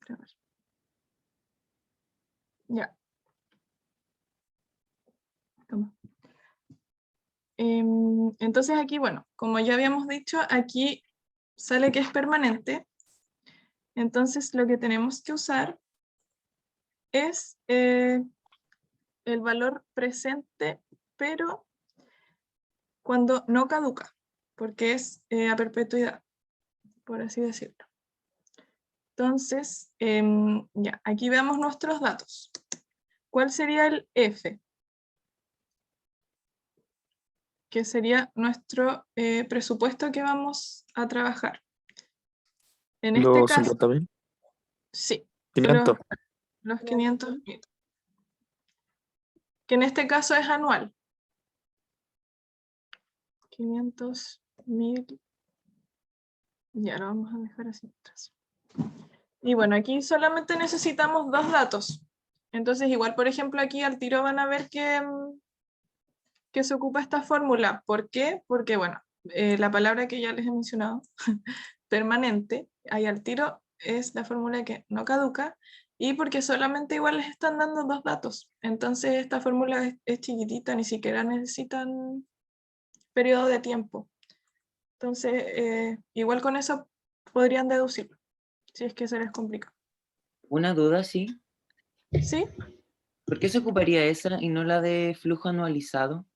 grabar. Ya. Toma. Entonces aquí, bueno, como ya habíamos dicho, aquí sale que es permanente. Entonces lo que tenemos que usar es el valor presente, pero cuando no caduca, porque es a perpetuidad, por así decirlo. Entonces, ya, aquí vemos nuestros datos. ¿Cuál sería el F? Que sería nuestro presupuesto que vamos a trabajar. En este Los caso, 50.000. sí, 500. los 500.000. Que en este caso es anual. 500.000. Ya lo vamos a dejar así atrás. Y bueno, aquí solamente necesitamos dos datos. Entonces, igual, por ejemplo, aquí al tiro van a ver que se ocupa esta fórmula. ¿Por qué? Porque, bueno, la palabra que ya les he mencionado, permanente, ahí al tiro es la fórmula que no caduca, y porque solamente igual les están dando dos datos. Entonces, esta fórmula es chiquitita, ni siquiera necesitan periodo de tiempo. Entonces, igual con eso podrían deducirlo, si es que se les complica. Una duda, sí. ¿Sí? ¿Por qué se ocuparía esa y no la de flujo anualizado?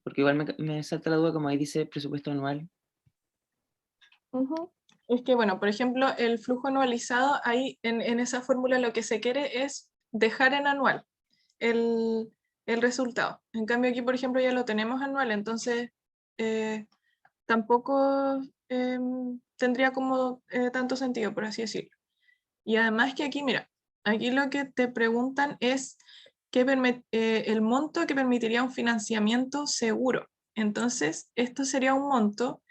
Porque igual me salta la duda, como ahí dice presupuesto anual. Uh-huh. Es que, bueno, por ejemplo, el flujo anualizado, ahí en esa fórmula lo que se quiere es dejar en anual el resultado. En cambio aquí, por ejemplo, ya lo tenemos anual, entonces tampoco tendría como tanto sentido, por así decirlo. Y además que aquí, mira, aquí lo que te preguntan es el monto que permitiría un financiamiento seguro. Entonces, esto sería un monto,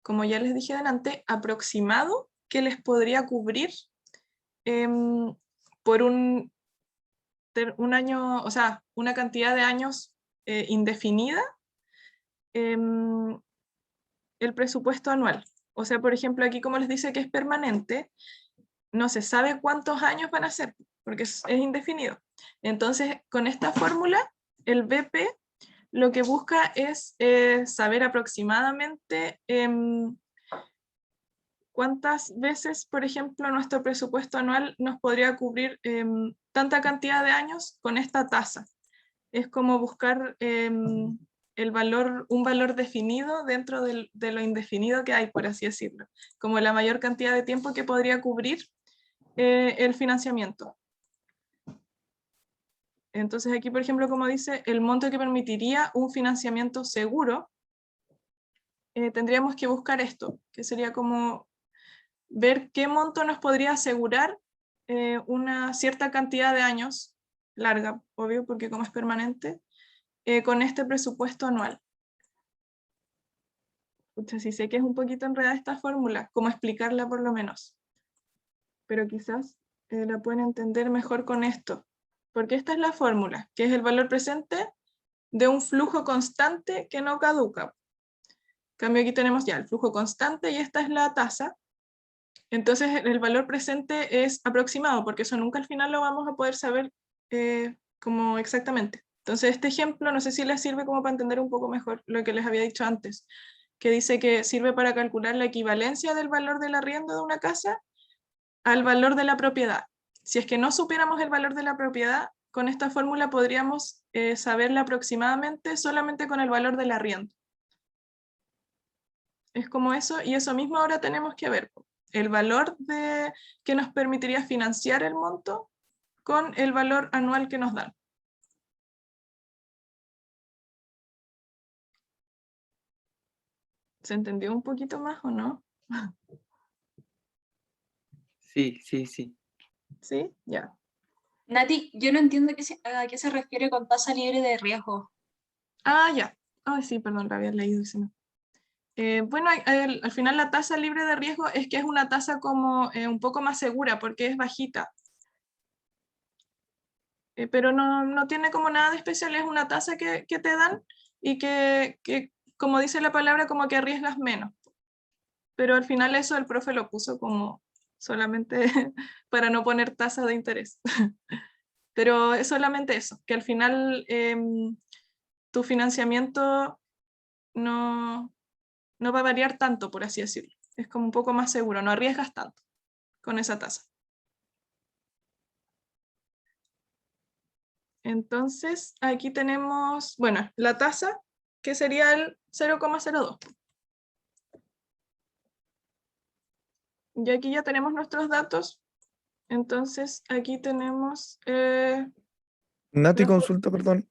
como ya les dije adelante, aproximado que les podría cubrir por un año, o sea, una cantidad de años indefinida, el presupuesto anual. O sea, por ejemplo, aquí como les dice que es permanente, no se sabe cuántos años van a ser, porque es indefinido. Entonces, con esta fórmula, el BP lo que busca es saber aproximadamente cuántas veces, por ejemplo, nuestro presupuesto anual nos podría cubrir tanta cantidad de años con esta tasa. Es como buscar un valor definido dentro de lo indefinido que hay, por así decirlo, como la mayor cantidad de tiempo que podría cubrir el financiamiento. Entonces aquí, por ejemplo, como dice, el monto que permitiría un financiamiento seguro, tendríamos que buscar esto, que sería como ver qué monto nos podría asegurar una cierta cantidad de años, larga, obvio, porque como es permanente, con este presupuesto anual. Pucha, sí sé que es un poquito enredada esta fórmula, cómo explicarla por lo menos, pero quizás la pueden entender mejor con esto, porque esta es la fórmula, que es el valor presente de un flujo constante que no caduca. En cambio aquí tenemos ya el flujo constante y esta es la tasa. Entonces el valor presente es aproximado, porque eso nunca al final lo vamos a poder saber como exactamente. Entonces este ejemplo no sé si les sirve como para entender un poco mejor lo que les había dicho antes, que dice que sirve para calcular la equivalencia del valor del arriendo de una casa al valor de la propiedad. Si es que no supiéramos el valor de la propiedad, con esta fórmula podríamos saberla aproximadamente solamente con el valor del arriendo. Es como eso, y eso mismo ahora tenemos que ver. El valor que nos permitiría financiar el monto con el valor anual que nos dan. ¿Se entendió un poquito más o no? Sí, sí, sí. ¿Sí? Ya. Nati, yo no entiendo a qué se refiere con tasa libre de riesgo. Ah, ya. Ay, sí, perdón, la había leído. Bueno, al final la tasa libre de riesgo es que es una tasa como un poco más segura porque es bajita. Pero no tiene como nada de especial, es una tasa que te dan y que, como dice la palabra, como que arriesgas menos. Pero al final eso el profe lo puso como solamente para no poner tasa de interés. Pero es solamente eso, que al final tu financiamiento no va a variar tanto, por así decirlo. Es como un poco más seguro, no arriesgas tanto con esa tasa. Entonces, aquí tenemos, bueno, la tasa, que sería el 0,02. Y aquí ya tenemos nuestros datos. Entonces, aquí tenemos... Nati, los- consulta, perdón.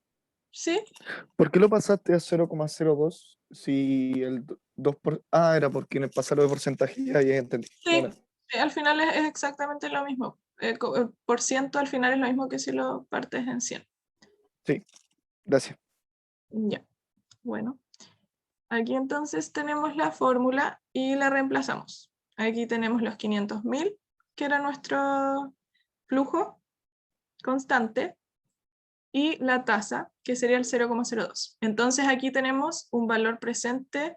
¿Sí? ¿Por qué lo pasaste a 0,02 si el 2 por... Ah, era porque en el pasar de porcentaje, ya entendí. Sí, Bueno, al final es exactamente lo mismo. El por ciento al final es lo mismo que si lo partes en 100. sí, gracias. Ya, bueno. Aquí entonces tenemos la fórmula y la reemplazamos. Aquí tenemos los 500.000, que era nuestro flujo constante, y la tasa, que sería el 0,02. Entonces aquí tenemos un valor presente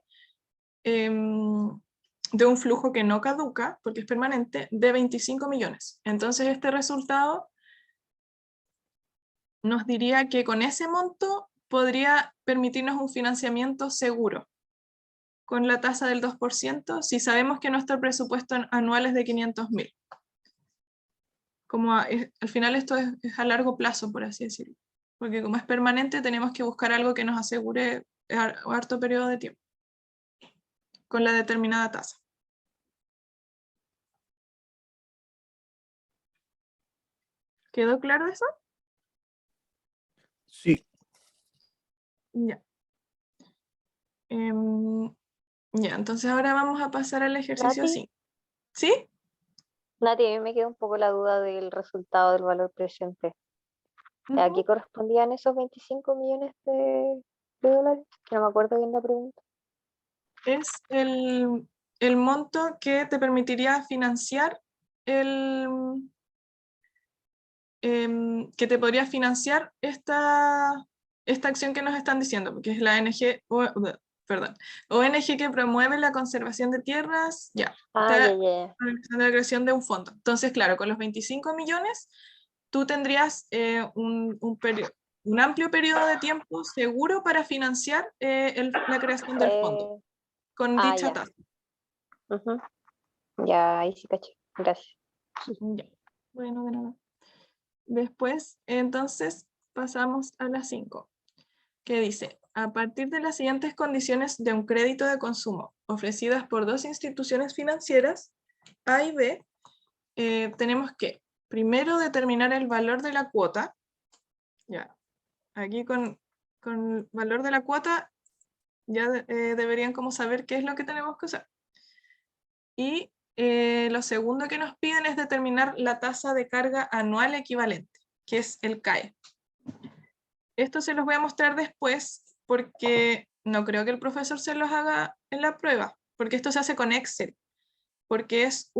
de un flujo que no caduca, porque es permanente, de 25 millones. Entonces este resultado nos diría que con ese monto podría permitirnos un financiamiento seguro con la tasa del 2% si sabemos que nuestro presupuesto anual es de 500.000. Como al final esto es a largo plazo, por así decirlo. Porque como es permanente, tenemos que buscar algo que nos asegure harto periodo de tiempo con la determinada tasa. ¿Quedó claro eso? Sí, Ya. Ya, entonces ahora vamos a pasar al ejercicio Nati, 5. ¿Sí? Nati, a mí me queda un poco la duda del resultado del valor presente. ¿A qué Ujú. correspondían esos 25 millones de dólares? Que no me acuerdo bien la pregunta. Es el monto que te permitiría financiar que te podría financiar esta acción que nos están diciendo, porque es la perdón, ONG que promueve la conservación de tierras, ya, Ah, está ya, ya. organizando la creación de un fondo. Entonces, claro, con los 25 millones, tú tendrías un amplio periodo de tiempo seguro para financiar la creación del fondo, Eh, con ah, dicha ya. tasa. Ujú. Ya, ahí sí caché. Gracias. Ya. Bueno, de nada. Después, entonces, pasamos a las 5, que dice, a partir de las siguientes condiciones de un crédito de consumo ofrecidas por dos instituciones financieras, A y B, tenemos que primero determinar el valor de la cuota. Ya, aquí con el valor de la cuota ya deberían como saber qué es lo que tenemos que usar. Y lo segundo que nos piden es determinar la tasa de carga anual equivalente, que es el CAE. Esto se los voy a mostrar después porque no creo que el profesor se los haga en la prueba, porque esto se hace con Excel, porque es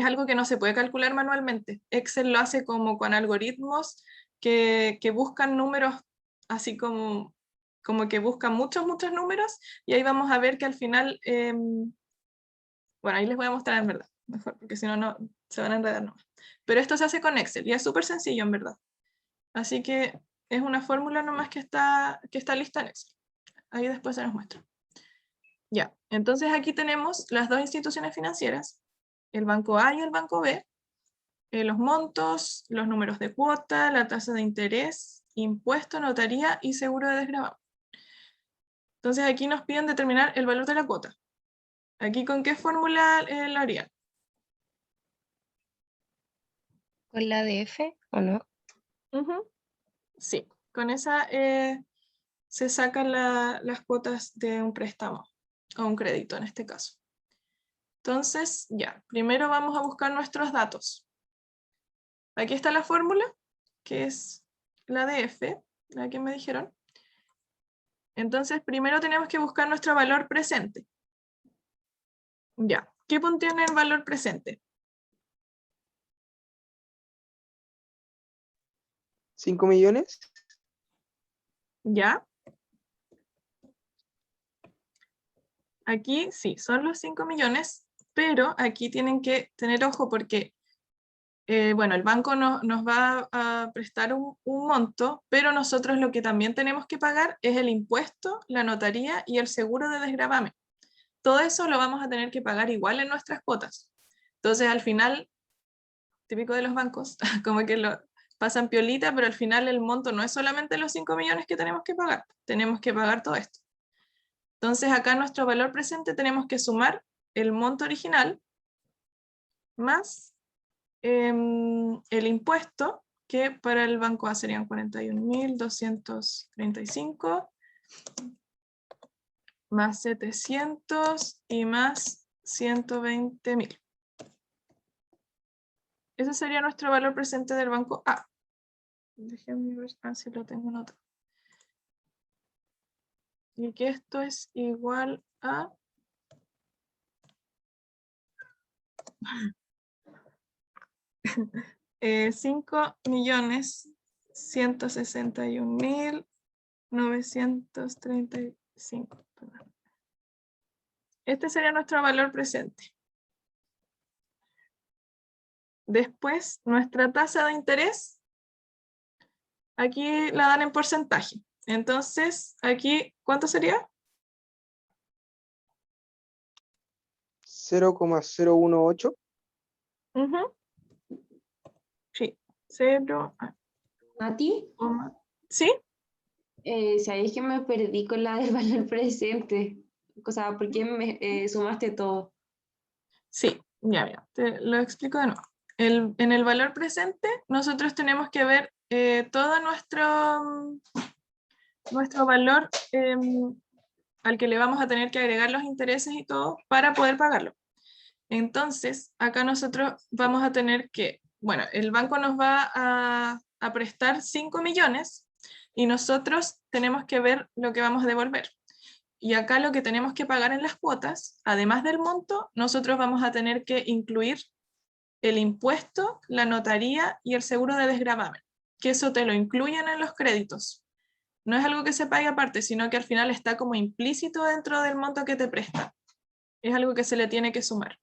algo que no se puede calcular manualmente. Excel lo hace como con algoritmos que buscan números así como que buscan muchos números, y ahí vamos a ver que al final, bueno, ahí les voy a mostrar en verdad, mejor, porque si no, se van a enredar nomás. Pero esto se hace con Excel y es súper sencillo en verdad. Así que es una fórmula nomás que está lista en Excel. Ahí después se nos muestra. Ya, entonces aquí tenemos las dos instituciones financieras, el banco A y el banco B, los montos, los números de cuota, la tasa de interés, impuesto, notaría y seguro de desgravamen. Entonces aquí nos piden determinar el valor de la cuota. Aquí, ¿con qué fórmula lo harían? ¿Con la DF o no? Ujú. Sí, con esa se sacan las cuotas de un préstamo o un crédito en este caso. Entonces, ya, primero vamos a buscar nuestros datos. Aquí está la fórmula, que es la de F, la que me dijeron. Entonces, primero tenemos que buscar nuestro valor presente. Ya, ¿qué contiene el valor presente? 5 millones. Ya. Aquí sí, son los 5 millones. Pero aquí tienen que tener ojo porque, bueno, el banco nos va a prestar un monto, pero nosotros lo que también tenemos que pagar es el impuesto, la notaría y el seguro de desgravamen. Todo eso lo vamos a tener que pagar igual en nuestras cuotas. Entonces, al final, típico de los bancos, como que lo pasan piolita, pero al final el monto no es solamente los 5 millones que tenemos que pagar todo esto. Entonces, acá en nuestro valor presente tenemos que sumar el monto original más el impuesto, que para el banco A serían 41.235, más 700 y más 120.000. Ese sería nuestro valor presente del banco A. Déjenme ver si lo tengo anotado. Y que esto es igual a 5.161.935. Este sería nuestro valor presente. Después, nuestra tasa de interés, aquí la dan en porcentaje. Entonces, aquí, ¿cuánto sería? 0,018. Ujú. Sí, 0. Mati, ¿Sí? ¿sabéis que me perdí con la del valor presente? O sea, ¿por qué me sumaste todo? Sí, ya, mira, te lo explico de nuevo. En el valor presente, nosotros tenemos que ver todo nuestro valor al que le vamos a tener que agregar los intereses y todo para poder pagarlo. Entonces, acá nosotros vamos a tener que, bueno, el banco nos va a prestar 5 millones y nosotros tenemos que ver lo que vamos a devolver. Y acá lo que tenemos que pagar en las cuotas, además del monto, nosotros vamos a tener que incluir el impuesto, la notaría y el seguro de desgravamen, que eso te lo incluyen en los créditos. No es algo que se pague aparte, sino que al final está como implícito dentro del monto que te presta. Es algo que se le tiene que sumar.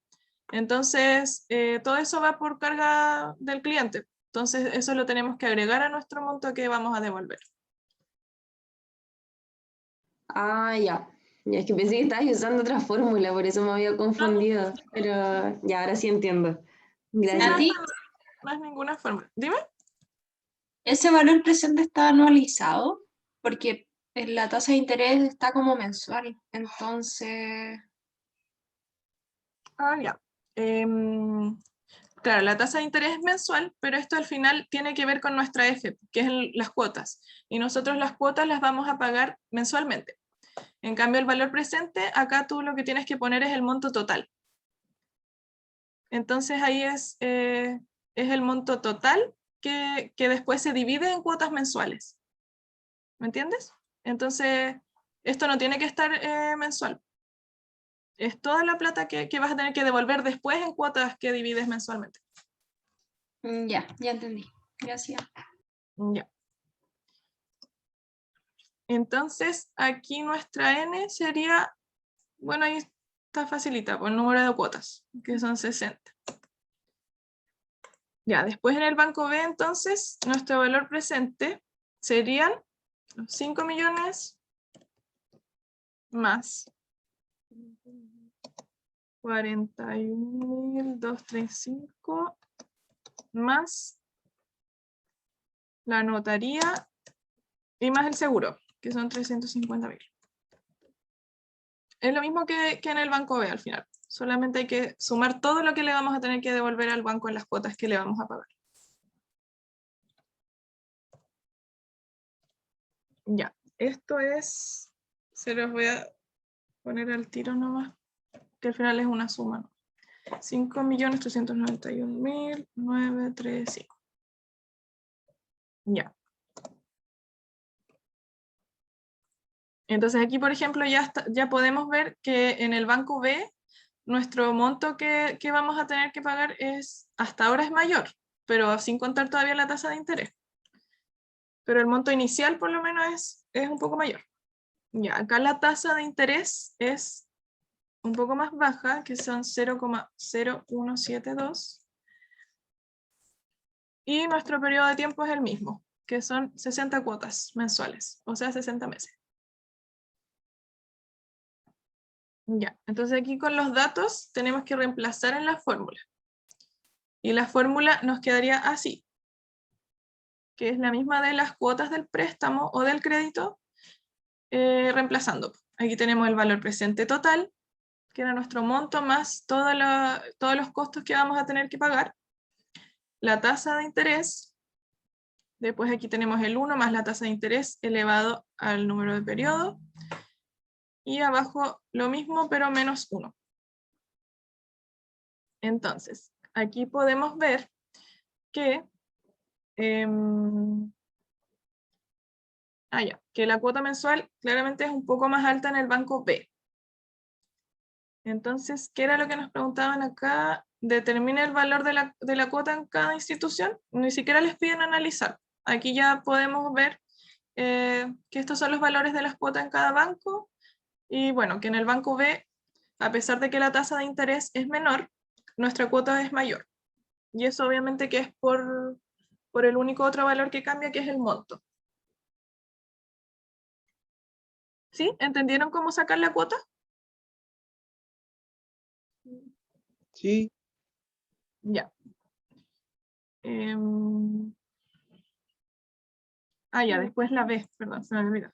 Entonces, todo eso va por carga del cliente. Entonces, eso lo tenemos que agregar a nuestro monto que vamos a devolver. Ah, ya. Ya es que pensé que estabas usando otra fórmula, por eso me había confundido. Pero ya, ahora sí entiendo. Gracias. Nati, No es ninguna fórmula. Dime. ese valor presente está anualizado porque la tasa de interés está como mensual. Entonces, Ah, ya. Claro, la tasa de interés es mensual, pero esto al final tiene que ver con nuestra F, que es las cuotas. Y nosotros las cuotas las vamos a pagar mensualmente. En cambio, el valor presente, acá tú lo que tienes que poner es el monto total. Entonces ahí es el monto total que después se divide en cuotas mensuales. ¿Me entiendes? Entonces, esto no tiene que estar mensual. Es toda la plata que vas a tener que devolver después en cuotas que divides mensualmente. ya entendí. Gracias. Ya. Entonces, aquí nuestra N sería, bueno, ahí está facilita, por el número de cuotas, que son 60. Ya, después en el banco B, entonces, nuestro valor presente serían los 5 millones más 41.235 más la notaría y más el seguro, que son 350.000. Es lo mismo que en el banco B al final. Solamente hay que sumar todo lo que le vamos a tener que devolver al banco en las cuotas que le vamos a pagar. Ya, esto es, se los voy a poner al tiro nomás, que al final es una suma, ¿no? 5.391.935. Ya. Entonces aquí, por ejemplo, ya podemos ver que en el banco B, nuestro monto que vamos a tener que pagar hasta ahora es mayor, pero sin contar todavía la tasa de interés. Pero el monto inicial por lo menos es un poco mayor. Ya, acá la tasa de interés es un poco más baja, que son 0,0172. Y nuestro periodo de tiempo es el mismo, que son 60 cuotas mensuales, o sea, 60 meses. Ya, entonces aquí con los datos tenemos que reemplazar en la fórmula. Y la fórmula nos quedaría así, que es la misma de las cuotas del préstamo o del crédito, reemplazando. Aquí tenemos el valor presente total, que era nuestro monto más todos los costos que vamos a tener que pagar, la tasa de interés, después aquí tenemos el 1 más la tasa de interés elevado al número de periodo, y abajo lo mismo pero menos 1. Entonces, aquí podemos ver que, que la cuota mensual claramente es un poco más alta en el banco B. Entonces, ¿qué era lo que nos preguntaban acá? Determina el valor de la cuota en cada institución. Ni siquiera les piden analizar. Aquí ya podemos ver que estos son los valores de las cuotas en cada banco. Y bueno, que en el banco B, a pesar de que la tasa de interés es menor, nuestra cuota es mayor. Y eso obviamente que es por el único otro valor que cambia, que es el monto. ¿Sí? ¿Entendieron cómo sacar la cuota? Sí. Ya. Ya, después la B, perdón, se me olvidó.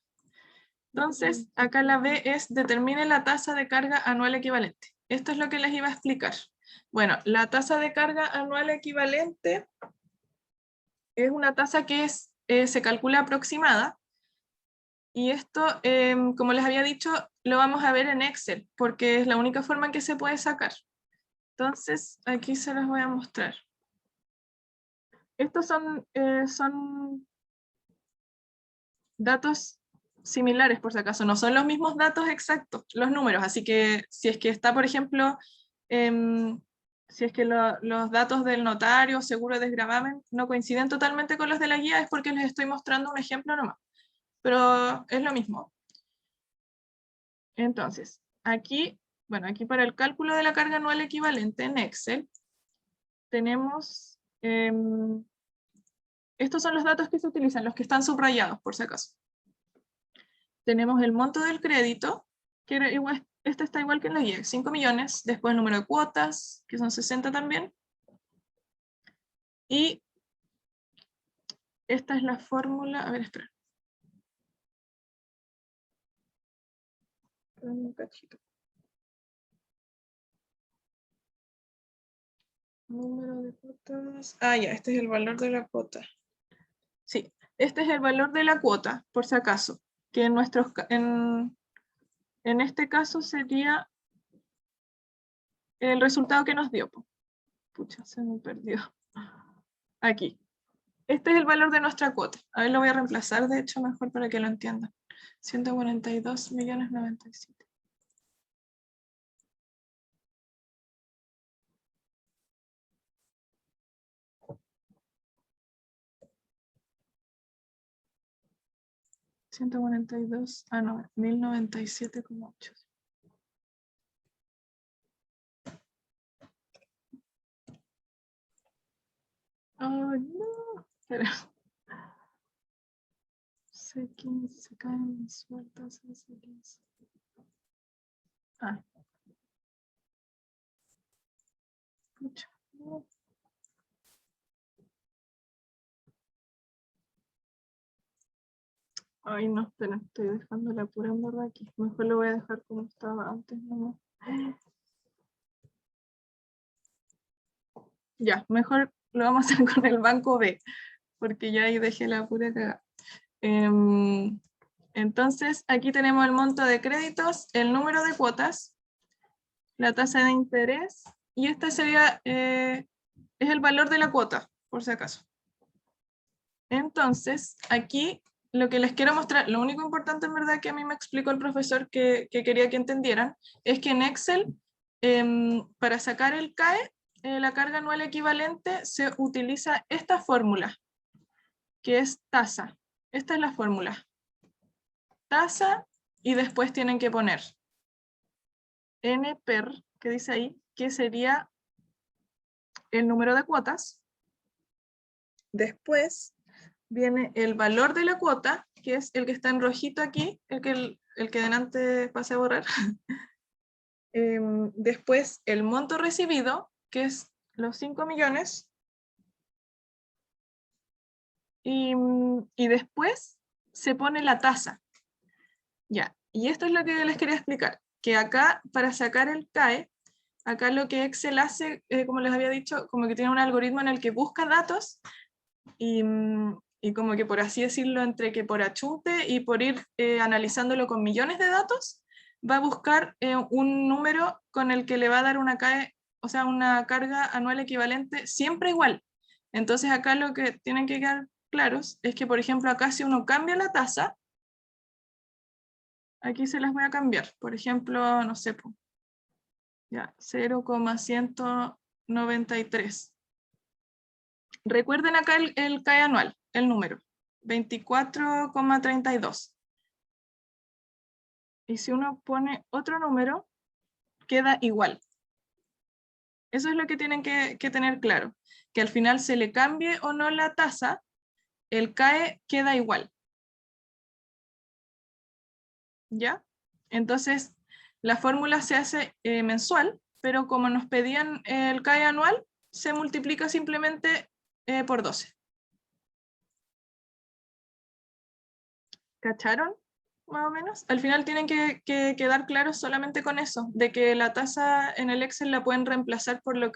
Entonces, acá la B es determine la tasa de carga anual equivalente. Esto es lo que les iba a explicar. Bueno, la tasa de carga anual equivalente es una tasa que se calcula aproximada. Y esto, como les había dicho, lo vamos a ver en Excel, porque es la única forma en que se puede sacar. Entonces, aquí se los voy a mostrar. Estos son datos similares, por si acaso. No son los mismos datos exactos, los números. Así que si es que está, por ejemplo, si es que los datos del notario, seguro de desgravamen, no coinciden totalmente con los de la guía, es porque les estoy mostrando un ejemplo nomás. Pero es lo mismo. Entonces, aquí, bueno, aquí para el cálculo de la carga anual equivalente en Excel, tenemos, estos son los datos que se utilizan, los que están subrayados, por si acaso. Tenemos el monto del crédito, que era igual, este está igual que en la guía, 5 millones, después el número de cuotas, que son 60 también. Y esta es la fórmula, a ver, espera. Un cachito. Número de cuotas. Ya, este es el valor de la cuota. Sí, este es el valor de la cuota, por si acaso, que en este caso sería el resultado que nos dio. Pucha, se me perdió. Aquí. Este es el valor de nuestra cuota. A ver, lo voy a reemplazar, de hecho, mejor para que lo entiendan. 142.097. No, 1097,8. Ay, no. Espera. Se caen mis sueltas. Pucha, no. Ay, no, espera, estoy dejando la pura morra aquí. Mejor lo voy a dejar como estaba antes, no. Ya, mejor lo vamos a hacer con el banco B, porque ya ahí dejé la pura cagada. Entonces, aquí tenemos el monto de créditos, el número de cuotas, la tasa de interés, y este sería, es el valor de la cuota, por si acaso. Entonces, aquí lo que les quiero mostrar, lo único importante en verdad que a mí me explicó el profesor que quería que entendieran, es que en Excel, para sacar el CAE, la carga anual equivalente, se utiliza esta fórmula, que es tasa. Esta es la fórmula. Tasa, y después tienen que poner N per, que dice ahí, que sería el número de cuotas. Después viene el valor de la cuota, que es el que está en rojito aquí, el que delante pasé a borrar. Después el monto recibido, que es los 5 millones. Y después se pone la tasa. Ya, y esto es lo que les quería explicar, que acá para sacar el CAE, acá lo que Excel hace, como les había dicho, como que tiene un algoritmo en el que busca datos y como que por así decirlo, entre que por achunte y por ir analizándolo con millones de datos, va a buscar un número con el que le va a dar una CAE, o sea, una carga anual equivalente siempre igual. Entonces acá lo que tienen que quedar claros es que, por ejemplo, acá si uno cambia la tasa, aquí se las voy a cambiar. Por ejemplo, no sé, ya, 0,193. Recuerden acá el CAE anual, el número, 24,32. Y si uno pone otro número, queda igual. Eso es lo que tienen que tener claro, que al final se le cambie o no la tasa, el CAE queda igual. ¿Ya? Entonces, la fórmula se hace mensual, pero como nos pedían el CAE anual, se multiplica simplemente por 12. ¿Cacharon? Más o menos. Al final tienen que quedar claros solamente con eso, de que la tasa en el Excel la pueden reemplazar por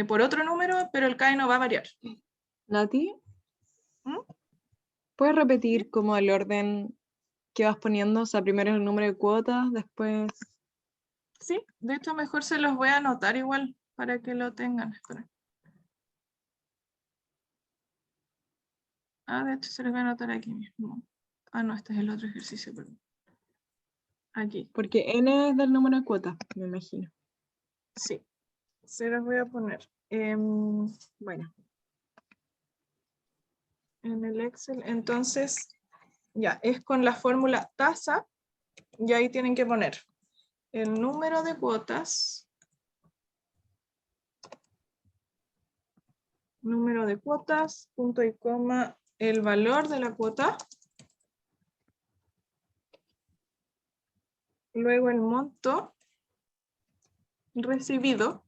por otro número, pero el CAE no va a variar. Nati, ¿Mm? ¿puedes repetir como el orden que vas poniendo? O sea, primero el número de cuotas, después... Sí, de hecho mejor se los voy a anotar igual para que lo tengan. Esperen. De hecho se los voy a anotar aquí mismo. No, este es el otro ejercicio, perdón. Aquí, Porque N es del número de cuotas, me imagino. sí. Se los voy a poner. Bueno, En el Excel, entonces, ya, es con la fórmula tasa, y ahí tienen que poner el número de cuotas, punto y coma, el valor de la cuota, luego el monto recibido.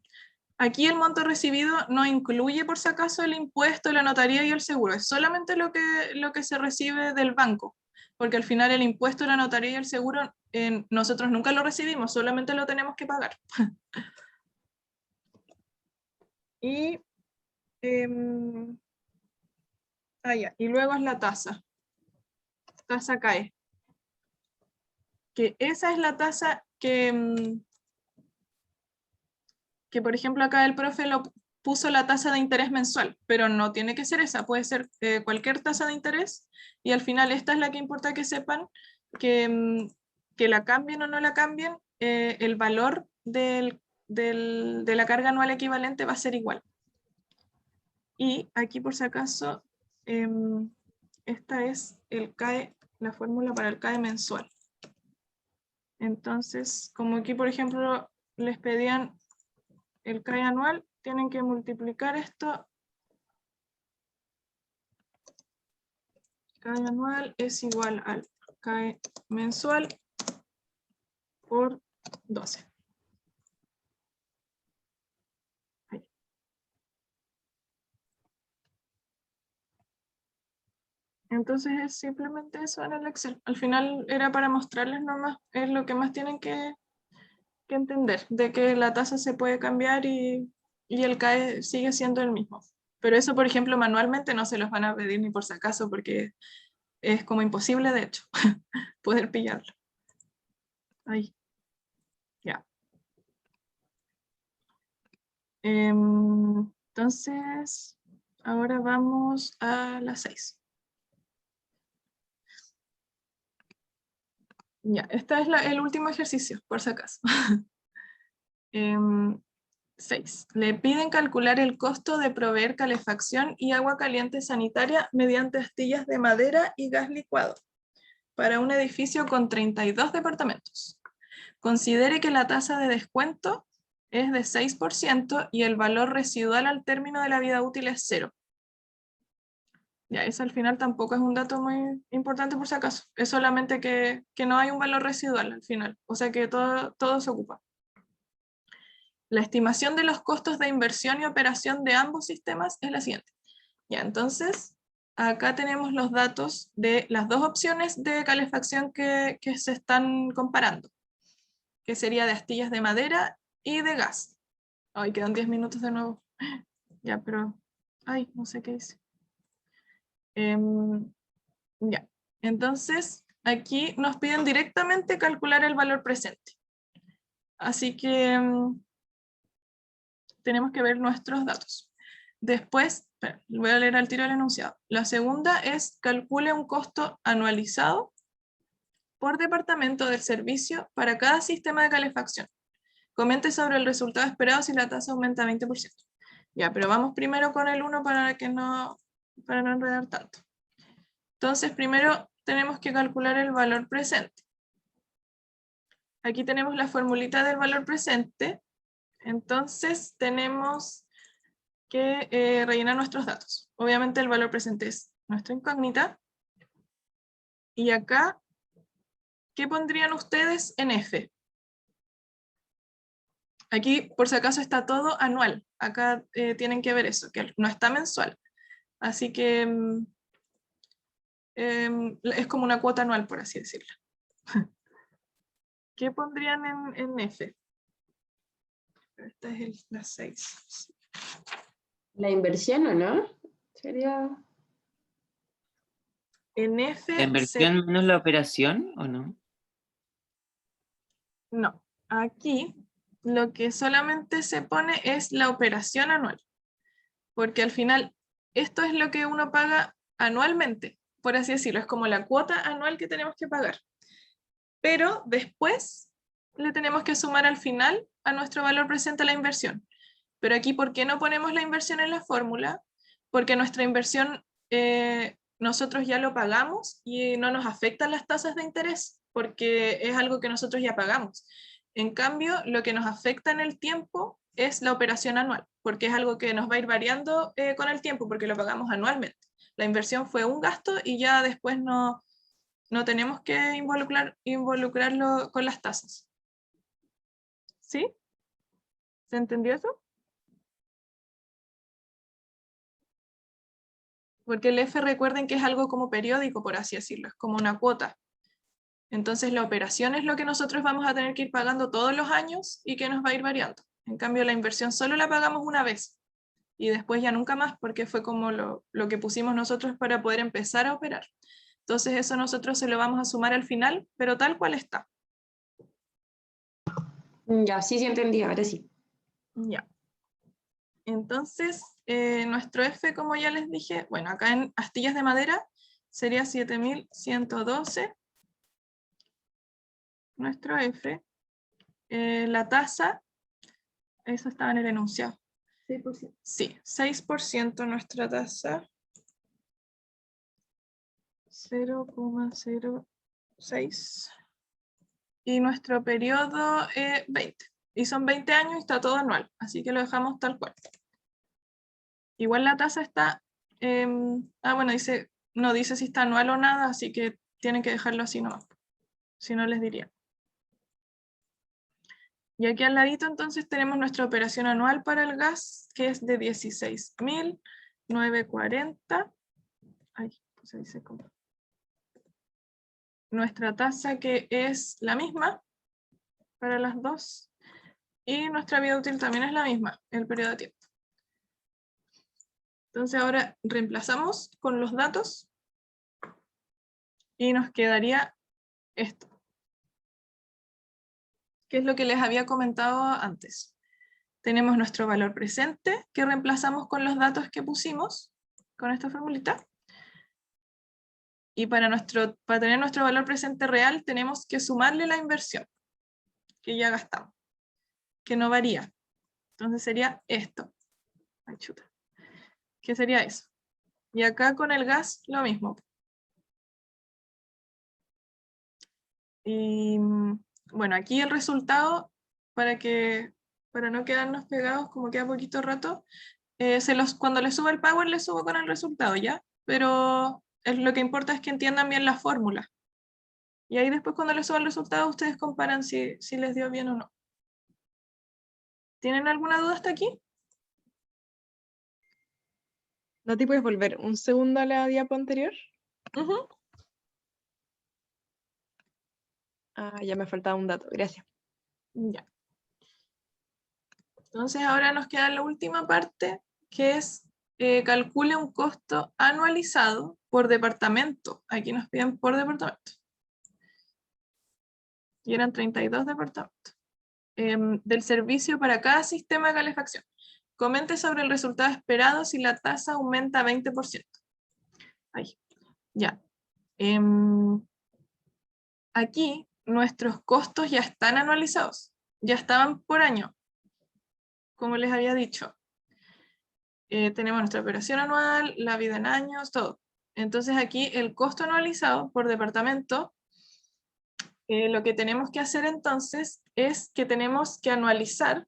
Aquí el monto recibido no incluye por si acaso el impuesto, la notaría y el seguro, es solamente lo que se recibe del banco, porque al final el impuesto, la notaría y el seguro nosotros nunca lo recibimos, solamente lo tenemos que pagar. Y, y luego es la tasa CAE, que esa es la tasa que por ejemplo acá el profe puso la tasa de interés mensual, pero no tiene que ser esa, puede ser cualquier tasa de interés, y al final esta es la que importa que sepan, que la cambien o no la cambien, el valor de la carga anual equivalente va a ser igual. Y aquí por si acaso, esta es el CAE, la fórmula para el CAE mensual. Entonces, como aquí por ejemplo les pedían el CAE anual, tienen que multiplicar esto. CAE anual es igual al CAE mensual por 12. Ahí. Entonces es simplemente eso en el Excel. Al final era para mostrarles nomás, es lo que más tienen que entender, de que la tasa se puede cambiar y el CAE sigue siendo el mismo. Pero eso, por ejemplo, manualmente no se los van a pedir ni por si acaso, porque es como imposible, de hecho, poder pillarlo. Ahí. Ya. Entonces, ahora vamos a las 6. Ya, este es el último ejercicio, por si acaso. 6. Le piden calcular el costo de proveer calefacción y agua caliente sanitaria mediante astillas de madera y gas licuado para un edificio con 32 departamentos, considere que la tasa de descuento es de 6% y el valor residual al término de la vida útil es 0. Ya, eso al final tampoco es un dato muy importante por si acaso. Es solamente que no hay un valor residual al final. O sea que todo se ocupa. La estimación de los costos de inversión y operación de ambos sistemas es la siguiente. Ya, entonces, acá tenemos los datos de las dos opciones de calefacción que se están comparando, que sería de astillas de madera y de gas. Ay, quedan 10 minutos de nuevo. Ya, pero... Ay, no sé qué hice. Ya, entonces aquí nos piden directamente calcular el valor presente. Así que tenemos que ver nuestros datos. Después, voy a leer al tiro el enunciado. La segunda es calcule un costo anualizado por departamento del servicio para cada sistema de calefacción. Comente sobre el resultado esperado si la tasa aumenta 20%. Ya, pero vamos primero con el 1 para no enredar tanto. Entonces, primero tenemos que calcular el valor presente. Aquí tenemos la formulita del valor presente. Entonces, tenemos que rellenar nuestros datos. Obviamente, el valor presente es nuestra incógnita. Y acá, ¿qué pondrían ustedes en F? Aquí, por si acaso, está todo anual. Acá tienen que ver eso, que no está mensual. Así que es como una cuota anual, por así decirlo. ¿Qué pondrían en F? Esta es la 6. La inversión, ¿o no? Sería... En F... ¿La inversión menos la operación o no? No. Aquí lo que solamente se pone es la operación anual. Porque al final esto es lo que uno paga anualmente, por así decirlo. Es como la cuota anual que tenemos que pagar. Pero después le tenemos que sumar al final a nuestro valor presente la inversión. Pero aquí, ¿por qué no ponemos la inversión en la fórmula? Porque nuestra inversión nosotros ya lo pagamos y no nos afectan las tasas de interés, porque es algo que nosotros ya pagamos. En cambio, lo que nos afecta en el tiempo es la operación anual, porque es algo que nos va a ir variando con el tiempo, porque lo pagamos anualmente. La inversión fue un gasto y ya después no tenemos que involucrarlo con las tasas. ¿Sí? ¿Se entendió eso? Porque el F, recuerden que es algo como periódico, por así decirlo, es como una cuota. Entonces la operación es lo que nosotros vamos a tener que ir pagando todos los años y que nos va a ir variando. En cambio la inversión solo la pagamos una vez y después ya nunca más, porque fue como lo que pusimos nosotros para poder empezar a operar. Entonces eso nosotros se lo vamos a sumar al final, pero tal cual está. Ya, sí entendí, ahora sí. Ya. Entonces, nuestro F, como ya les dije, bueno, acá en astillas de madera sería 7112. Nuestro F. La tasa, eso estaba en el enunciado. 6%. Sí, 6% nuestra tasa. 0,06. Y nuestro periodo 20. Y son 20 años y está todo anual, así que lo dejamos tal cual. Igual la tasa está, bueno, no dice si está anual o nada, así que tienen que dejarlo así nomás. Si no, les diría. Y aquí al ladito entonces tenemos nuestra operación anual para el gas, que es de 16.940. Ay, pues ahí se compra. Nuestra tasa, que es la misma para las dos. Y nuestra vida útil también es la misma, el periodo de tiempo. Entonces ahora reemplazamos con los datos y nos quedaría esto, que es lo que les había comentado antes. Tenemos nuestro valor presente que reemplazamos con los datos que pusimos con esta formulita. Y para tener nuestro valor presente real tenemos que sumarle la inversión que ya gastamos, que no varía. Entonces sería esto. Ay, chuta. ¿Qué sería eso? Y acá con el gas lo mismo. Y bueno, aquí el resultado, para no quedarnos pegados como queda poquito rato, cuando le subo el power le subo con el resultado, ¿ya? Pero lo que importa es que entiendan bien la fórmula. Y ahí después cuando les suba el resultado ustedes comparan si les dio bien o no. ¿Tienen alguna duda hasta aquí? ¿No te puedes volver un segundo a la diapo anterior? Ujú. Ah, ya me faltaba un dato, gracias. Ya. Entonces ahora nos queda la última parte, que es calcule un costo anualizado por departamento. Aquí nos piden por departamento. Y eran 32 departamentos. Del servicio para cada sistema de calefacción. Comente sobre el resultado esperado si la tasa aumenta 20%. Ahí, ya. Aquí nuestros costos ya están anualizados. Ya estaban por año, como les había dicho. Tenemos nuestra operación anual, la vida en años, todo. Entonces aquí el costo anualizado por departamento, lo que tenemos que hacer entonces es que tenemos que anualizar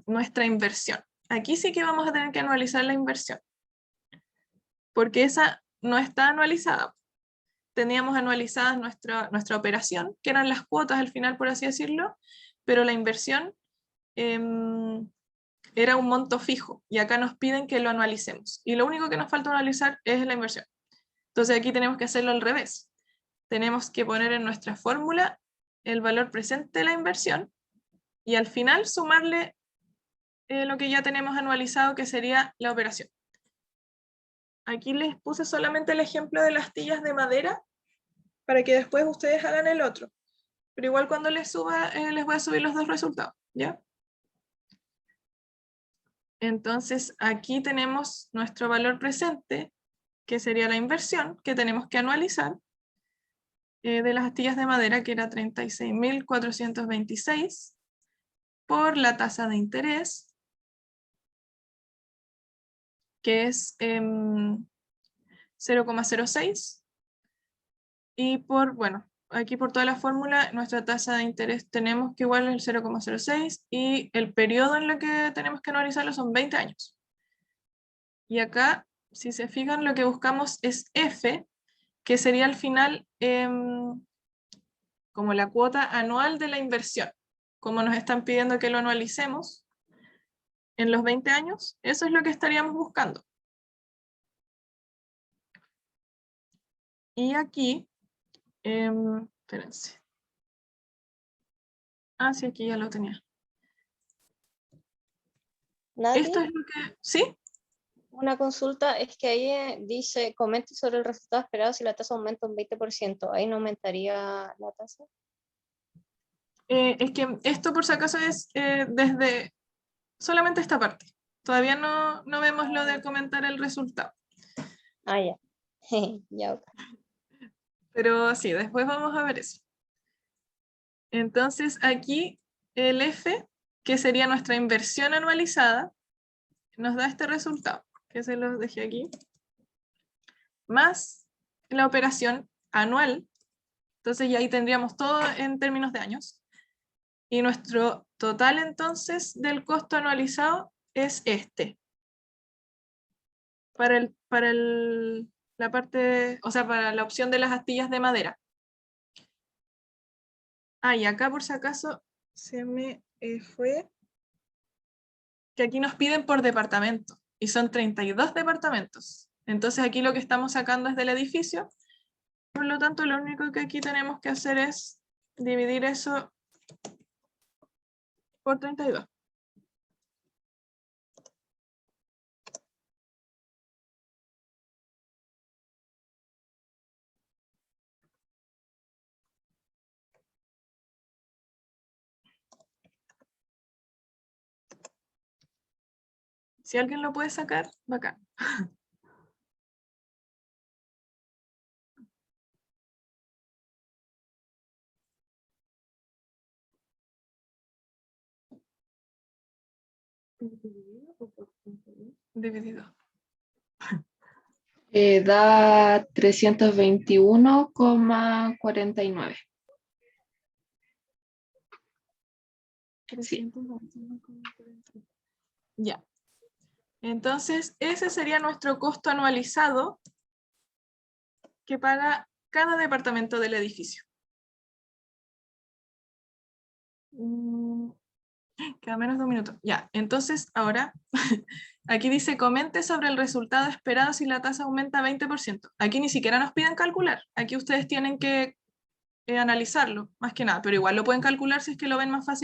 nuestra inversión. Aquí sí que vamos a tener que anualizar la inversión, porque esa no está anualizada. Teníamos anualizadas nuestra operación, que eran las cuotas al final, por así decirlo, pero la inversión era un monto fijo y acá nos piden que lo anualicemos. Y lo único que nos falta anualizar es la inversión. Entonces aquí tenemos que hacerlo al revés. Tenemos que poner en nuestra fórmula el valor presente de la inversión y al final sumarle lo que ya tenemos anualizado, que sería la operación. Aquí les puse solamente el ejemplo de las astillas de madera para que después ustedes hagan el otro. Pero igual cuando les suba, les voy a subir los dos resultados, ¿ya? Entonces aquí tenemos nuestro valor presente, que sería la inversión, que tenemos que anualizar, de las astillas de madera, que era 36.426, por la tasa de interés, que es 0,06, y por, bueno, aquí por toda la fórmula, nuestra tasa de interés tenemos que igual el 0,06 y el periodo en el que tenemos que anualizarlo son 20 años. Y acá, si se fijan, lo que buscamos es F, que sería al final como la cuota anual de la inversión. Como nos están pidiendo que lo anualicemos en los 20 años, eso es lo que estaríamos buscando. Y aquí, espérense. Ah, sí, aquí ya lo tenía. Nadie, Esto es lo que, ¿sí? una consulta es que ahí dice, comente sobre el resultado esperado si la tasa aumenta un 20%. Ahí no aumentaría la tasa. Es que esto por si acaso es desde solamente esta parte. Todavía no vemos lo de comentar el resultado. Ah, ya. Ya, ok. Pero sí, después vamos a ver eso. Entonces aquí el F, que sería nuestra inversión anualizada, nos da este resultado, que se los dejé aquí, más la operación anual. Entonces ya ahí tendríamos todo en términos de años. Y nuestro total entonces del costo anualizado es este. La parte, o sea, para la opción de las astillas de madera. Ah, y acá por si acaso se me fue que aquí nos piden por departamento y son 32 departamentos. Entonces aquí lo que estamos sacando es del edificio. Por lo tanto, lo único que aquí tenemos que hacer es dividir eso por 32. Si alguien lo puede sacar, bacán. ¿Dividido o por 32? Dividido. Da 321,49. Sí. 321,40. Ya. Entonces, ese sería nuestro costo anualizado que paga cada departamento del edificio. Queda menos de un minuto. Ya, entonces ahora, aquí dice, comente sobre el resultado esperado si la tasa aumenta 20%. Aquí ni siquiera nos piden calcular. Aquí ustedes tienen que analizarlo, más que nada, pero igual lo pueden calcular si es que lo ven más fácil.